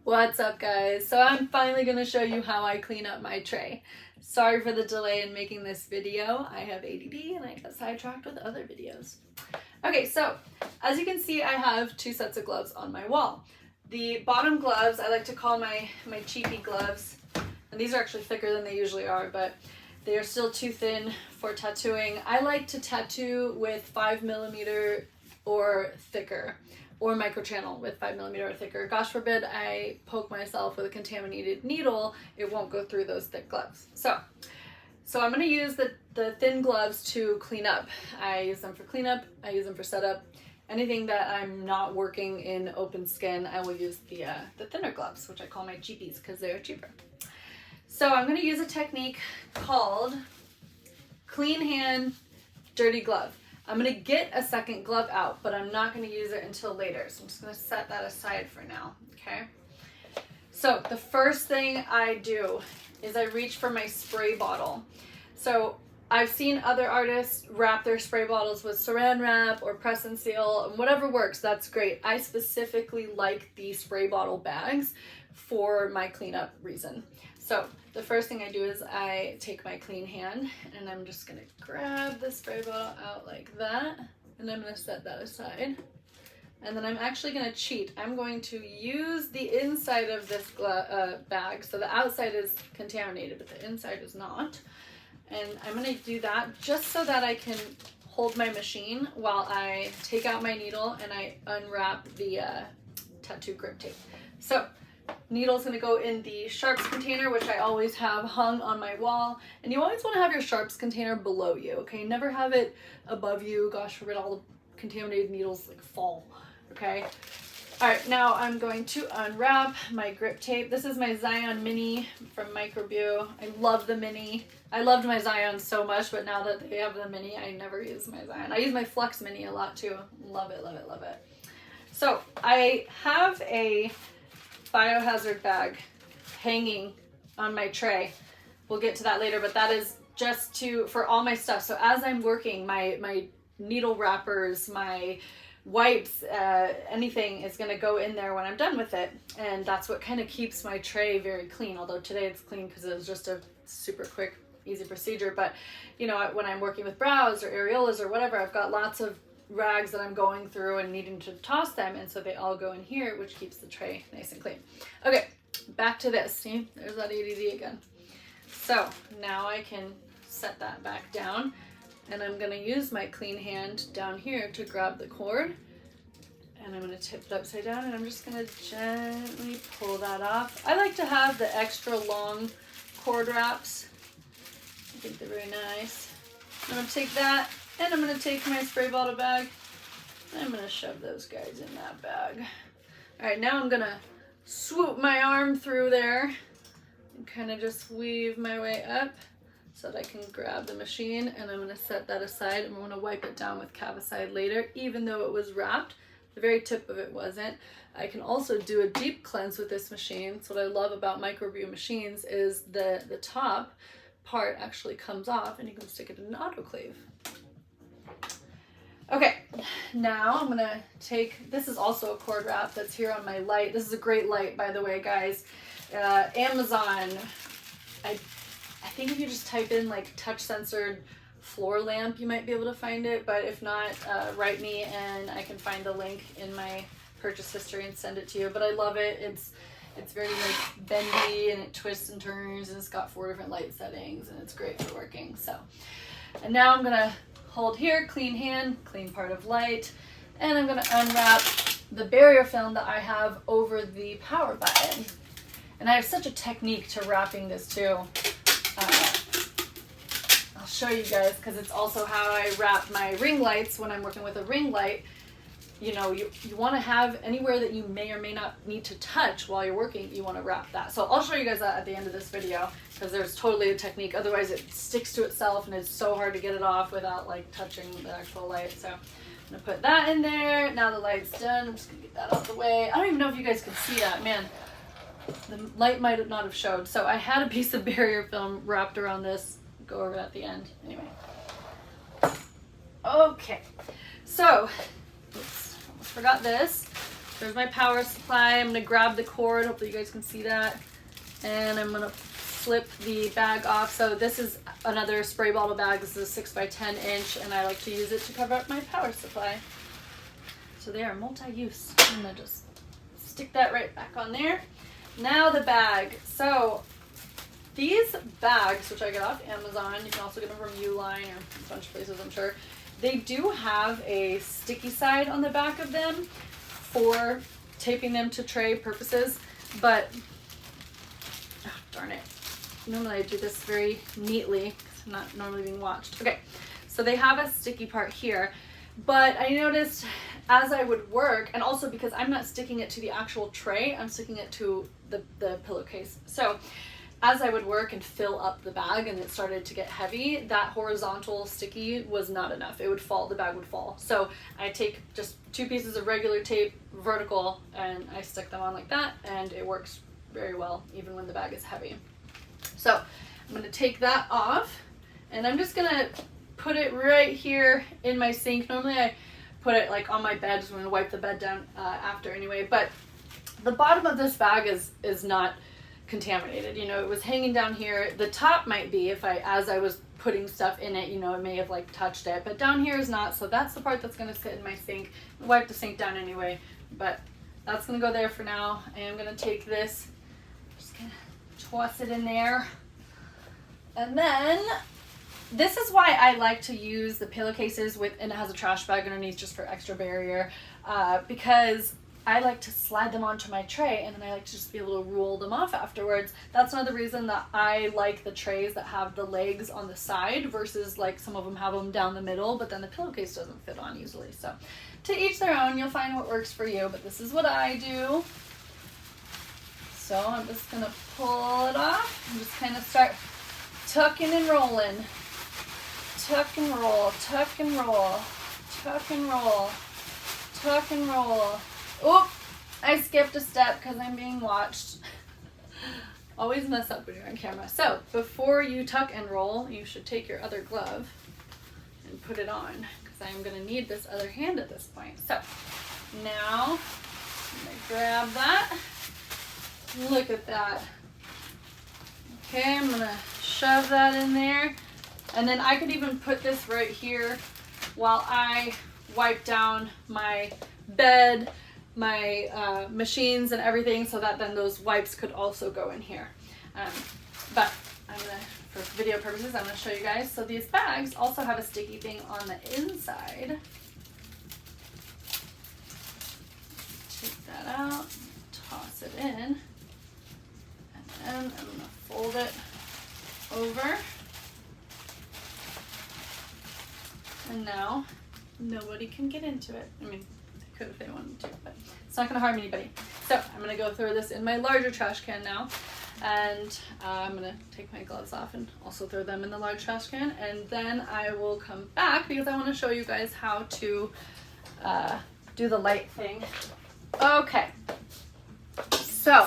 What's up, guys? So I'm finally going to show you how I clean up my tray. Sorry for the delay in making this video. I have ADD and I got sidetracked with other videos. Okay, so as you can see, I have two sets of gloves on my wall. The bottom gloves, I like to call my cheapy gloves, and these are actually thicker than they usually are, but they are still too thin for tattooing. I like to tattoo with 5mm or thicker, or microchannel with 5mm or thicker. Gosh forbid I poke myself with a contaminated needle, it won't go through those thick gloves. So I'm going to use the thin gloves to clean up. I use them for cleanup, I use them for setup. Anything that I'm not working in open skin, I will use the thinner gloves, which I call my cheapies because they're cheaper. So I'm going to use a technique called clean hand, dirty glove. I'm going to get a second glove out, but I'm not going to use it until later. So I'm just going to set that aside for now, okay? So the first thing I do is I reach for my spray bottle. So I've seen other artists wrap their spray bottles with saran wrap or press and seal, and whatever works, that's great. I specifically like the spray bottle bags for my cleanup reason. So the first thing I do is I take my clean hand and I'm just gonna grab the spray bottle out like that, and I'm gonna set that aside. And then I'm actually gonna cheat. I'm going to use the inside of this bag. So the outside is contaminated, but the inside is not. And I'm gonna do that just so that I can hold my machine while I take out my needle and I unwrap the tattoo grip tape. So needle's gonna go in the sharps container, which I always have hung on my wall. And you always wanna have your sharps container below you, okay? Never have it above you. Gosh forbid all the contaminated needles like fall, okay? All right, now I'm going to unwrap my grip tape. This is my Zion Mini from Microblading. I love the Mini. I loved my Zion so much, but now that they have the Mini, I never use my Zion. I use my Flux Mini a lot too. Love it, love it, love it. So I have a biohazard bag hanging on my tray. We'll get to that later, but that is just for all my stuff. So as I'm working, my needle wrappers, my wipes, anything is going to go in there when I'm done with it, and that's what kind of keeps my tray very clean. Although today it's clean because it was just a super quick, easy procedure, but you know, when I'm working with brows or areolas or whatever, I've got lots of rags that I'm going through and needing to toss them, and so they all go in here, which keeps the tray nice and clean. Okay, back to this. See, there's that ADD again. So now I can set that back down, and I'm going to use my clean hand down here to grab the cord, and I'm going to tip it upside down, and I'm just going to gently pull that off. I like to have the extra long cord wraps. I think they're very nice. I'm going to take that, and I'm going to take my spray bottle bag, and I'm going to shove those guys in that bag. All right, now I'm going to swoop my arm through there and kind of just weave my way up so that I can grab the machine, and I'm going to set that aside. I'm going to wipe it down with Cavicide later, even though it was wrapped. The very tip of it wasn't. I can also do a deep cleanse with this machine. So what I love about Microblading machines is the top part actually comes off, and you can stick it in an autoclave. Okay, now I'm gonna take, this is also a cord wrap that's here on my light. This is a great light, by the way, guys. Amazon, I think if you just type in like touch sensored floor lamp, you might be able to find it, but if not, write me and I can find the link in my purchase history and send it to you. But I love it. It's very like bendy, and it twists and turns, and it's got 4 different light settings, and it's great for working. So, and now I'm gonna hold here, clean hand, clean part of light, and I'm gonna unwrap the barrier film that I have over the power button. And I have such a technique to wrapping this too. I'll show you guys, because it's also how I wrap my ring lights when I'm working with a ring light. You know, you want to have anywhere that you may or may not need to touch while you're working, you want to wrap that. So I'll show you guys that at the end of this video, because there's totally a technique. Otherwise it sticks to itself and it's so hard to get it off without like touching the actual light. So I'm going to put that in there. Now the light's done. I'm just going to get that out of the way. I don't even know if you guys can see that. Man, the light might not have showed. So I had a piece of barrier film wrapped around this. Go over at the end. Anyway. Okay. So, oops, almost forgot this. there's my power supply. I'm gonna grab the cord, hopefully you guys can see that. And I'm gonna flip the bag off. So this is another spray bottle bag. This is a 6x10 inch, and I like to use it to cover up my power supply. So they are multi-use. I'm gonna just stick that right back on there. Now the bag. So these bags, which I get off Amazon, you can also get them from Uline or a bunch of places, I'm sure. They do have a sticky side on the back of them for taping them to tray purposes, but oh, darn it. Normally I do this very neatly because I'm not normally being watched. Okay, so they have a sticky part here, but I noticed as I would work, and also because I'm not sticking it to the actual tray, I'm sticking it to the pillowcase. So as I would work and fill up the bag and it started to get heavy, that horizontal sticky was not enough. It would fall, the bag would fall. So I take just 2 pieces of regular tape, vertical, and I stick them on like that, and it works very well even when the bag is heavy. So I'm gonna take that off, and I'm just gonna put it right here in my sink. Normally I put it like on my bed, so I'm gonna wipe the bed down after anyway, but the bottom of this bag is not contaminated. You know, it was hanging down here. The top might be, as I was putting stuff in it, you know, it may have like touched it, but down here is not. So that's the part that's gonna sit in my sink. I'll wipe the sink down anyway, but that's gonna go there for now. And I'm gonna take this, just gonna toss it in there. And then this is why I like to use the pillowcases and it has a trash bag underneath just for extra barrier, because I like to slide them onto my tray, and then I like to just be able to roll them off afterwards. That's another reason that I like the trays that have the legs on the side versus like some of them have them down the middle, but then the pillowcase doesn't fit on easily. So to each their own, you'll find what works for you, but this is what I do. So I'm just gonna pull it off and just kind of start tucking and rolling. Tuck and roll, tuck and roll, tuck and roll, tuck and roll. Oop, I skipped a step because I'm being watched. Always mess up when you're on camera. So before you tuck and roll, you should take your other glove and put it on, because I'm going to need this other hand at this point. So now I'm going to grab that. Look at that. Okay, I'm going to shove that in there. And then I could even put this right here while I wipe down my bed, my machines and everything, so that then those wipes could also go in here. But I'm gonna, for video purposes, I'm gonna show you guys. So these bags also have a sticky thing on the inside. Take that out, toss it in, and then I'm gonna fold it over. And now nobody can get into it. I mean, could if they wanted to, but it's not going to harm anybody. So I'm going to go throw this in my larger trash can now, and I'm going to take my gloves off and also throw them in the large trash can, and then I will come back because I want to show you guys how to do the light thing. Okay, so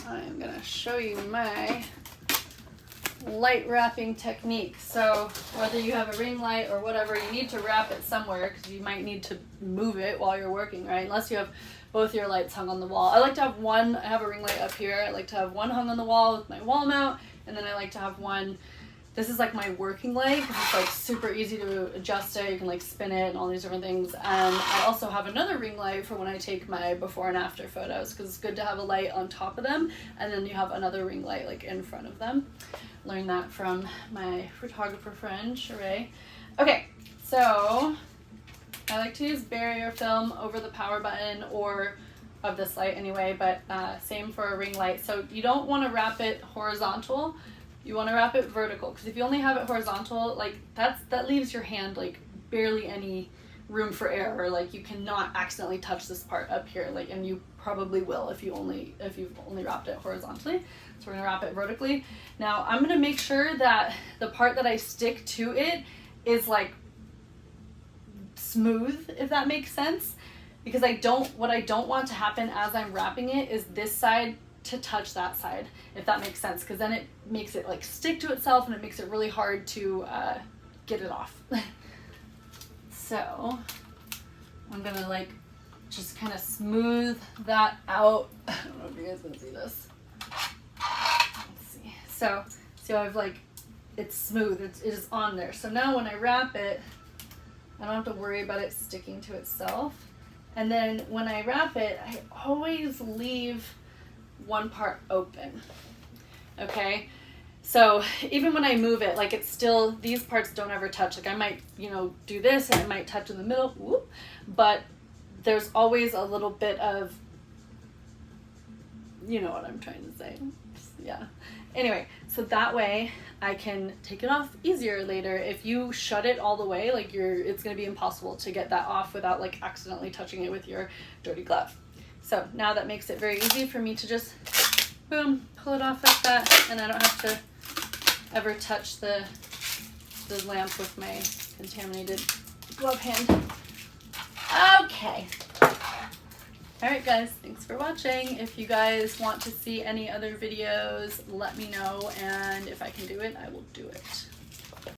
I'm going to show you my light wrapping technique. So whether you have a ring light or whatever, you need to wrap it somewhere because you might need to move it while you're working, right? Unless you have both your lights hung on the wall. I like to have one, I have a ring light up here. I like to have one hung on the wall with my wall mount, and then I like to have one, this is like my working light because it's like super easy to adjust it. You can like spin it and all these different things. And I also have another ring light for when I take my before and after photos, because it's good to have a light on top of them, and then you have another ring light like in front of them. Learned that from my photographer friend, Sheree. Okay, so I like to use barrier film over the power button, or of this light anyway, but same for a ring light. So you don't want to wrap it horizontal, you want to wrap it vertical, because if you only have it horizontal, like that leaves your hand like barely any room for error. Like you cannot accidentally touch this part up here, like, and you probably will if you've only wrapped it horizontally. So we're gonna wrap it vertically. Now I'm gonna make sure that the part that I stick to it is like smooth, if that makes sense, because what I don't want to happen as I'm wrapping it is this side to touch that side, if that makes sense, because then it makes it like stick to itself and it makes it really hard to get it off. So I'm gonna like just kind of smooth that out. I don't know if you guys can see this. Let's see. So I've like, it's smooth, it is on there. So now when I wrap it, I don't have to worry about it sticking to itself. And then when I wrap it, I always leave one part open, okay? So even when I move it, like it's still, these parts don't ever touch. Like I might, you know, do this and it might touch in the middle, whoop, but there's always a little bit of, you know what I'm trying to say. Yeah. Anyway, so that way I can take it off easier later. If you shut it all the way, like it's gonna be impossible to get that off without like accidentally touching it with your dirty glove. So now that makes it very easy for me to just, boom, pull it off like that, and I don't have to ever touch the lamp with my contaminated glove hand. Okay. All right, guys, thanks for watching. If you guys want to see any other videos, let me know, and if I can do it, I will do it.